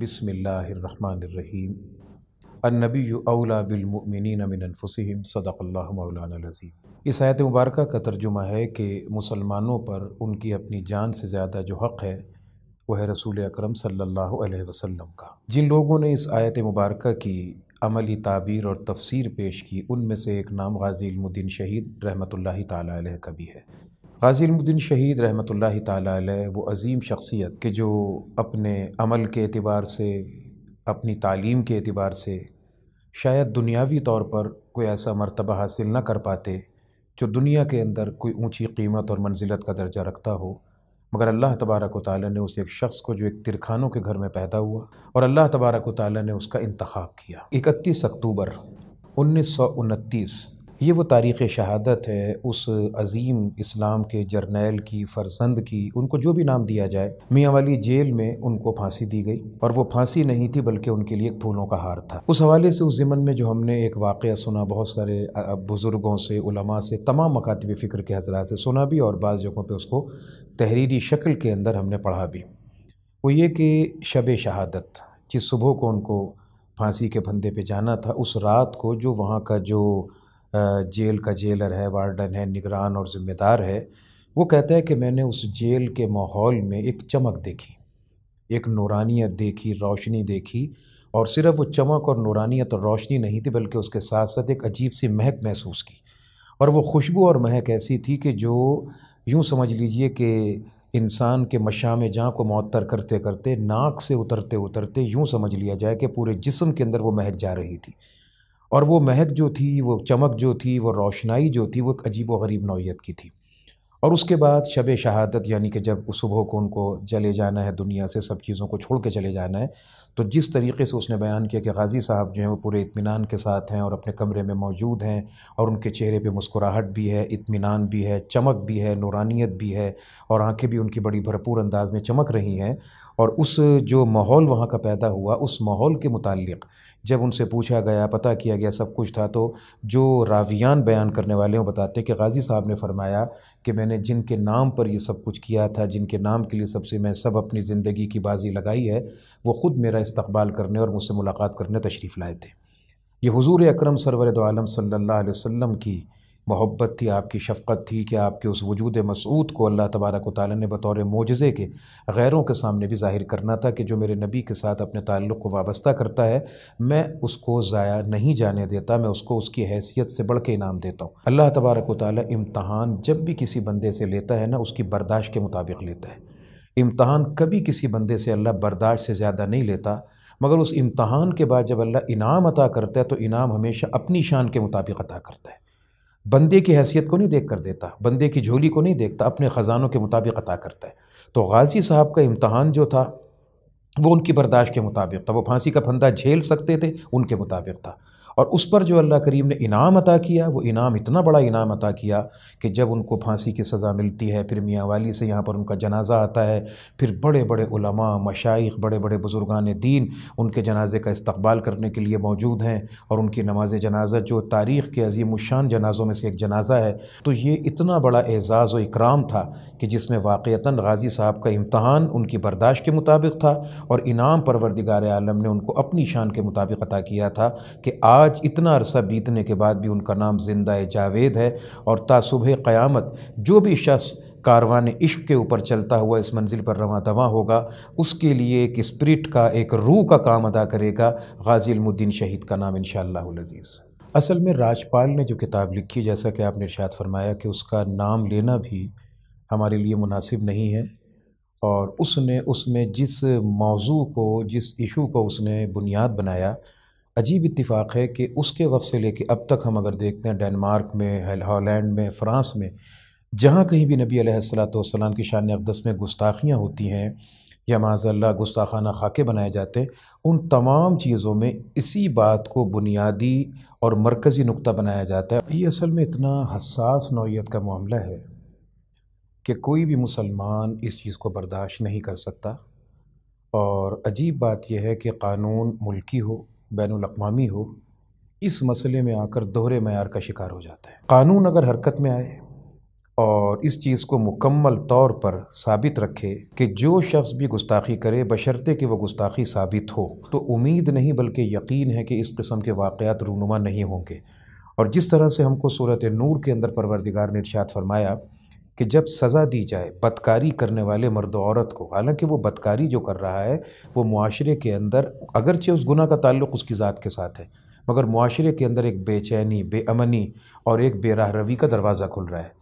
بسم اللہ الرحمن الرحیم النبی اولا بالمؤمنین من انفسہم صدق اللہ مولانا العظیم۔ اس آیت مبارکہ کا ترجمہ ہے کہ مسلمانوں پر ان کی اپنی جان سے زیادہ جو حق ہے وہ ہے رسول اکرم صلی اللہ علیہ وسلم کا۔ جن لوگوں نے اس آیت مبارکہ کی عملی تعبیر اور تفسیر پیش کی ان میں سے ایک نام غازی علم الدین شہید رحمۃ اللہ تعالیٰ علیہ کا بھی ہے۔ غازی علم الدین شہید رحمۃ اللہ تعالیٰ علیہ وہ عظیم شخصیت کہ جو اپنے عمل کے اعتبار سے، اپنی تعلیم کے اعتبار سے شاید دنیاوی طور پر کوئی ایسا مرتبہ حاصل نہ کر پاتے جو دنیا کے اندر کوئی اونچی قیمت اور منزلت کا درجہ رکھتا ہو، مگر اللہ تبارک و تعالیٰ نے اس ایک شخص کو جو ایک ترکھانوں کے گھر میں پیدا ہوا اور اللہ تبارک و تعالیٰ نے اس کا انتخاب کیا۔ 31 اکتوبر 1929 یہ وہ تاریخ شہادت ہے اس عظیم اسلام کے جرنیل کی، فرزند کی، ان کو جو بھی نام دیا جائے۔ میاں والی جیل میں ان کو پھانسی دی گئی، اور وہ پھانسی نہیں تھی بلکہ ان کے لیے ایک پھولوں کا ہار تھا۔ اس حوالے سے اس ضمن میں جو ہم نے ایک واقعہ سنا، بہت سارے بزرگوں سے، علماء سے، تمام مکاتب فکر کے حضرات سے سنا بھی، اور بعض جگہوں پہ اس کو تحریری شکل کے اندر ہم نے پڑھا بھی۔ وہ یہ کہ شب شہادت جس صبح کو ان کو پھانسی کے پھندے پہ جانا تھا، اس رات کو جو وہاں کا جو جیل کا جیلر ہے، وارڈن ہے، نگران اور ذمہ دار ہے، وہ کہتا ہے کہ میں نے اس جیل کے ماحول میں ایک چمک دیکھی، ایک نورانیت دیکھی، روشنی دیکھی، اور صرف وہ چمک اور نورانیت اور روشنی نہیں تھی بلکہ اس کے ساتھ ساتھ ایک عجیب سی مہک محسوس کی، اور وہ خوشبو اور مہک ایسی تھی کہ جو یوں سمجھ لیجئے کہ انسان کے مشام جاں کو معطر کرتے کرتے، ناک سے اترتے اترتے یوں سمجھ لیا جائے کہ پورے جسم کے اندر وہ مہک جا رہی تھی، اور وہ مہک جو تھی، وہ چمک جو تھی، وہ روشنائی جو تھی، وہ ایک عجیب و غریب نوعیت کی تھی۔ اور اس کے بعد شب شہادت، یعنی کہ جب اس صبح کو ان کو چلے جانا ہے، دنیا سے سب چیزوں کو چھوڑ کے چلے جانا ہے، تو جس طریقے سے اس نے بیان کیا کہ غازی صاحب جو ہیں وہ پورے اطمینان کے ساتھ ہیں اور اپنے کمرے میں موجود ہیں، اور ان کے چہرے پہ مسکراہٹ بھی ہے، اطمینان بھی ہے، چمک بھی ہے، نورانیت بھی ہے، اور آنکھیں بھی ان کی بڑی بھرپور انداز میں چمک رہی ہیں، اور اس جو ماحول وہاں کا پیدا ہوا، اس ماحول کے متعلق جب ان سے پوچھا گیا، پتہ کیا گیا، سب کچھ تھا، تو جو راویان بیان کرنے والے ہیں وہ بتاتے ہیں کہ غازی صاحب نے فرمایا کہ میں نے جن کے نام پر یہ سب کچھ کیا تھا، جن کے نام کے لیے میں اپنی زندگی کی بازی لگائی ہے، وہ خود میرا استقبال کرنے اور مجھ سے ملاقات کرنے تشریف لائے تھے۔ یہ حضور اکرم سرور دو عالم صلی اللہ علیہ وسلم کی محبت تھی، آپ کی شفقت تھی کہ آپ کے اس وجود مسعود کو اللہ تبارک و تعالیٰ نے بطور معجزے کے غیروں کے سامنے بھی ظاہر کرنا تھا کہ جو میرے نبی کے ساتھ اپنے تعلق کو وابستہ کرتا ہے، میں اس کو ضائع نہیں جانے دیتا، میں اس کو اس کی حیثیت سے بڑھ کے انعام دیتا ہوں۔ اللہ تبارک و تعالیٰ امتحان جب بھی کسی بندے سے لیتا ہے نا، اس کی برداشت کے مطابق لیتا ہے۔ امتحان کبھی کسی بندے سے اللہ برداشت سے زیادہ نہیں لیتا، مگر اس امتحان کے بعد جب اللہ انعام عطا کرتا ہے تو انعام ہمیشہ اپنی شان کے مطابق عطا کرتا ہے، بندے کی حیثیت کو نہیں دیکھ کر دیتا، بندے کی جھولی کو نہیں دیکھتا، اپنے خزانوں کے مطابق عطا کرتا ہے۔ تو غازی صاحب کا امتحان جو تھا وہ ان کی برداشت کے مطابق تھا، وہ پھانسی کا پھندا جھیل سکتے تھے، ان کے مطابق تھا، اور اس پر جو اللہ کریم نے انعام عطا کیا، وہ انعام اتنا بڑا انعام عطا کیا کہ جب ان کو پھانسی کی سزا ملتی ہے، پھر میاں والی سے یہاں پر ان کا جنازہ آتا ہے، پھر بڑے بڑے علماء، مشائخ، بڑے بڑے بزرگان دین ان کے جنازے کا استقبال کرنے کے لیے موجود ہیں، اور ان کی نماز جنازہ جو تاریخ کے عظیم الشان جنازوں میں سے ایک جنازہ ہے، تو یہ اتنا بڑا اعزاز و اکرام تھا کہ جس میں واقعتاً غازی صاحب کا امتحان ان کی برداشت کے مطابق تھا، اور انعام پروردگار عالم نے ان کو اپنی شان کے مطابق عطا کیا تھا کہ آج اتنا عرصہ بیتنے کے بعد بھی ان کا نام زندہ جاوید ہے، اور تا صبح قیامت جو بھی شخص کاروان عشق کے اوپر چلتا ہوا اس منزل پر رواں دواں ہوگا، اس کے لیے ایک اسپرٹ کا، ایک روح کا کام ادا کرے گا غازی علم الدین شہید کا نام انشاءاللہ العزیز۔ اصل میں راجپال نے جو کتاب لکھی، جیسا کہ آپ نے ارشاد فرمایا کہ اس کا نام لینا بھی ہمارے لیے مناسب نہیں ہے، اور اس نے اس میں جس موضوع کو، جس ایشو کو اس نے بنیاد بنایا، عجیب اتفاق ہے کہ اس کے وقت سے لے کے اب تک ہم اگر دیکھتے ہیں ڈینمارک میں، ہالینڈ میں، فرانس میں، جہاں کہیں بھی نبی علیہ السلام کی شان اقدس میں گستاخیاں ہوتی ہیں یا معاذ اللہ گستاخانہ خاکے بنائے جاتے ہیں، ان تمام چیزوں میں اسی بات کو بنیادی اور مرکزی نقطہ بنایا جاتا ہے۔ یہ اصل میں اتنا حساس نوعیت کا معاملہ ہے کہ کوئی بھی مسلمان اس چیز کو برداشت نہیں کر سکتا، اور عجیب بات یہ ہے کہ قانون ملکی ہو، بین الاقوامی ہو، اس مسئلے میں آ کر دوہرے معیار کا شکار ہو جاتا ہے۔ قانون اگر حرکت میں آئے اور اس چیز کو مکمل طور پر ثابت رکھے کہ جو شخص بھی گستاخی کرے بشرطے کہ وہ گستاخی ثابت ہو، تو امید نہیں بلکہ یقین ہے کہ اس قسم کے واقعات رونما نہیں ہوں گے۔ اور جس طرح سے ہم کو سورۃ نور کے اندر پروردگار نے ارشاد فرمایا کہ جب سزا دی جائے بدکاری کرنے والے مرد و عورت کو، حالانکہ وہ بدکاری جو کر رہا ہے وہ معاشرے کے اندر، اگرچہ اس گناہ کا تعلق اس کی ذات کے ساتھ ہے، مگر معاشرے کے اندر ایک بے چینی، بے امنی اور ایک بے راہ روی کا دروازہ کھل رہا ہے۔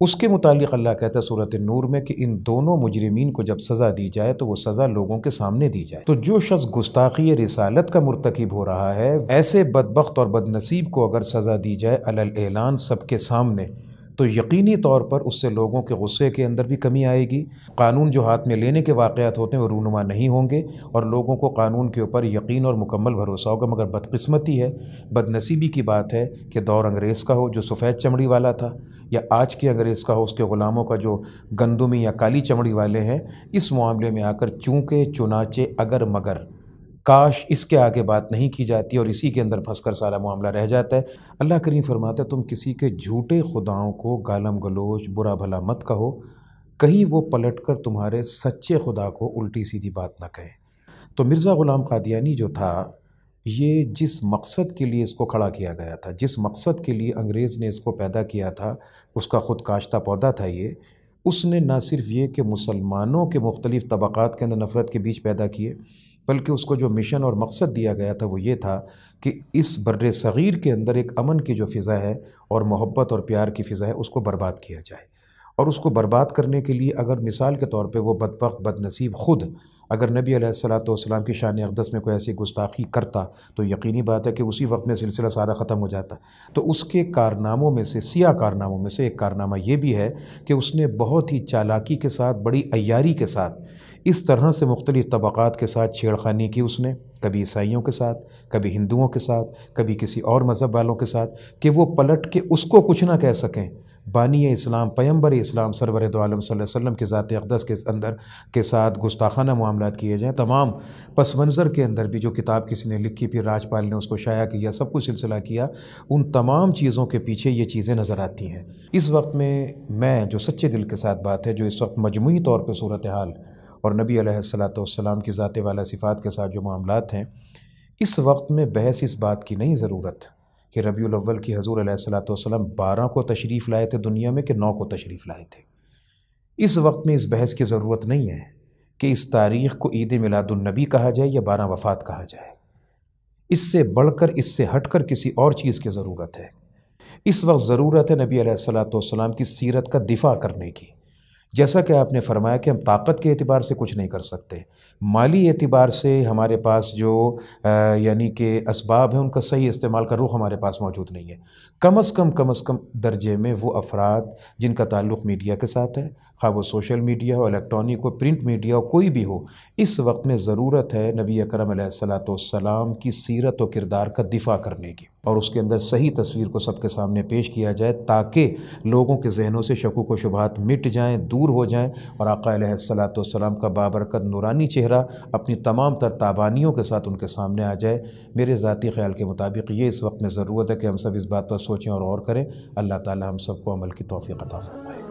اس کے متعلق اللہ کہتا ہے سورۃ نور میں کہ ان دونوں مجرمین کو جب سزا دی جائے تو وہ سزا لوگوں کے سامنے دی جائے۔ تو جو شخص گستاخی رسالت کا مرتکب ہو رہا ہے، ایسے بدبخت اور بد نصیب کو اگر سزا دی جائے علی الاعلان سب کے سامنے، تو یقینی طور پر اس سے لوگوں کے غصے کے اندر بھی کمی آئے گی، قانون جو ہاتھ میں لینے کے واقعات ہوتے ہیں وہ رونما نہیں ہوں گے، اور لوگوں کو قانون کے اوپر یقین اور مکمل بھروسہ ہوگا۔ مگر بدقسمتی ہے، بد نصیبی کی بات ہے کہ دور انگریز کا ہو جو سفید چمڑی والا تھا، یا آج کے انگریز کا ہو اس کے غلاموں کا جو گندمی یا کالی چمڑی والے ہیں، اس معاملے میں آ کر چونکہ چنانچہ اگر مگر کاش اس کے آگے بات نہیں کی جاتی اور اسی کے اندر پھنس کر سارا معاملہ رہ جاتا ہے۔ اللہ کریم فرماتا ہے تم کسی کے جھوٹے خداؤں کو گالم گلوچ برا بھلا مت کہو، کہیں وہ پلٹ کر تمہارے سچے خدا کو الٹی سیدھی بات نہ کہیں۔ تو مرزا غلام قادیانی جو تھا، یہ جس مقصد کے لیے اس کو کھڑا کیا گیا تھا، جس مقصد کے لیے انگریز نے اس کو پیدا کیا تھا، اس کا خود کاشتہ پودا تھا یہ، اس نے نہ صرف یہ کہ مسلمانوں کے مختلف طبقات کے اندر نفرت کے بیج پیدا کیے، بلکہ اس کو جو مشن اور مقصد دیا گیا تھا وہ یہ تھا کہ اس بر صغیر کے اندر ایک امن کی جو فضا ہے اور محبت اور پیار کی فضا ہے اس کو برباد کیا جائے۔ اور اس کو برباد کرنے کے لیے اگر مثال کے طور پہ وہ بدبخت بد نصیب خود اگر نبی علیہ السلام کی شان اقدس میں کوئی ایسی گستاخی کرتا تو یقینی بات ہے کہ اسی وقت میں سلسلہ سارا ختم ہو جاتا۔ تو اس کے کارناموں میں سے، سیاہ کارناموں میں سے ایک کارنامہ یہ بھی ہے کہ اس نے بہت ہی چالاکی کے ساتھ، بڑی عیاری کے ساتھ اس طرح سے مختلف طبقات کے ساتھ چھیڑ خانی کی، اس نے کبھی عیسائیوں کے ساتھ، کبھی ہندوؤں کے ساتھ، کبھی کسی اور مذہب والوں کے ساتھ، کہ وہ پلٹ کے اس کو کچھ نہ کہہ سکیں۔ بانی اسلام، پیمبر اسلام سرور دو عالم صلی اللہ علیہ وسلم کے ذات اقدس کے اندر کے ساتھ گستاخانہ معاملات کیے جائیں۔ تمام پس منظر کے اندر بھی جو کتاب کسی نے لکھی، پھر راجپال نے اس کو شائع کیا، سب کچھ سلسلہ کیا، ان تمام چیزوں کے پیچھے یہ چیزیں نظر آتی ہیں۔ اس وقت میں جو سچے دل کے ساتھ بات ہے، جو اس وقت مجموعی طور پہ صورتحال اور نبی علیہ السلام کی ذات والا صفات کے ساتھ جو معاملات ہیں، اس وقت میں بحث اس بات کی نہیں ضرورت کہ ربیع الاول کی حضور علیہ السلام 12 کو تشریف لائے تھے دنیا میں کہ 9 کو تشریف لائے تھے۔ اس وقت میں اس بحث کی ضرورت نہیں ہے کہ اس تاریخ کو عید میلاد النبی کہا جائے یا 12 وفات کہا جائے۔ اس سے بڑھ کر، اس سے ہٹ کر کسی اور چیز کی ضرورت ہے۔ اس وقت ضرورت ہے نبی علیہ السلام کی سیرت کا دفاع کرنے کی۔ جیسا کہ آپ نے فرمایا کہ ہم طاقت کے اعتبار سے کچھ نہیں کر سکتے، مالی اعتبار سے ہمارے پاس جو یعنی کہ اسباب ہیں ان کا صحیح استعمال کا رخ ہمارے پاس موجود نہیں ہے۔ کم از کم درجے میں وہ افراد جن کا تعلق میڈیا کے ساتھ ہے، خواہ وہ سوشل میڈیا ہو، الیکٹرانک ہو، پرنٹ میڈیا ہو، کوئی بھی ہو، اس وقت میں ضرورت ہے نبی اکرم علیہ السلام کی سیرت و کردار کا دفاع کرنے کی، اور اس کے اندر صحیح تصویر کو سب کے سامنے پیش کیا جائے تاکہ لوگوں کے ذہنوں سے شکوک و شبہات مٹ جائیں، دور ہو جائیں، اور آقا علیہ السلام کا بابرکت نورانی چہرہ اپنی تمام تر تابانیوں کے ساتھ ان کے سامنے آ جائے۔ میرے ذاتی خیال کے مطابق یہ اس وقت میں ضرورت ہے کہ ہم سب اس بات پر سوچیں اور غور کریں۔ اللہ تعالی ہم سب کو عمل کی توفیق عطا فرمائے۔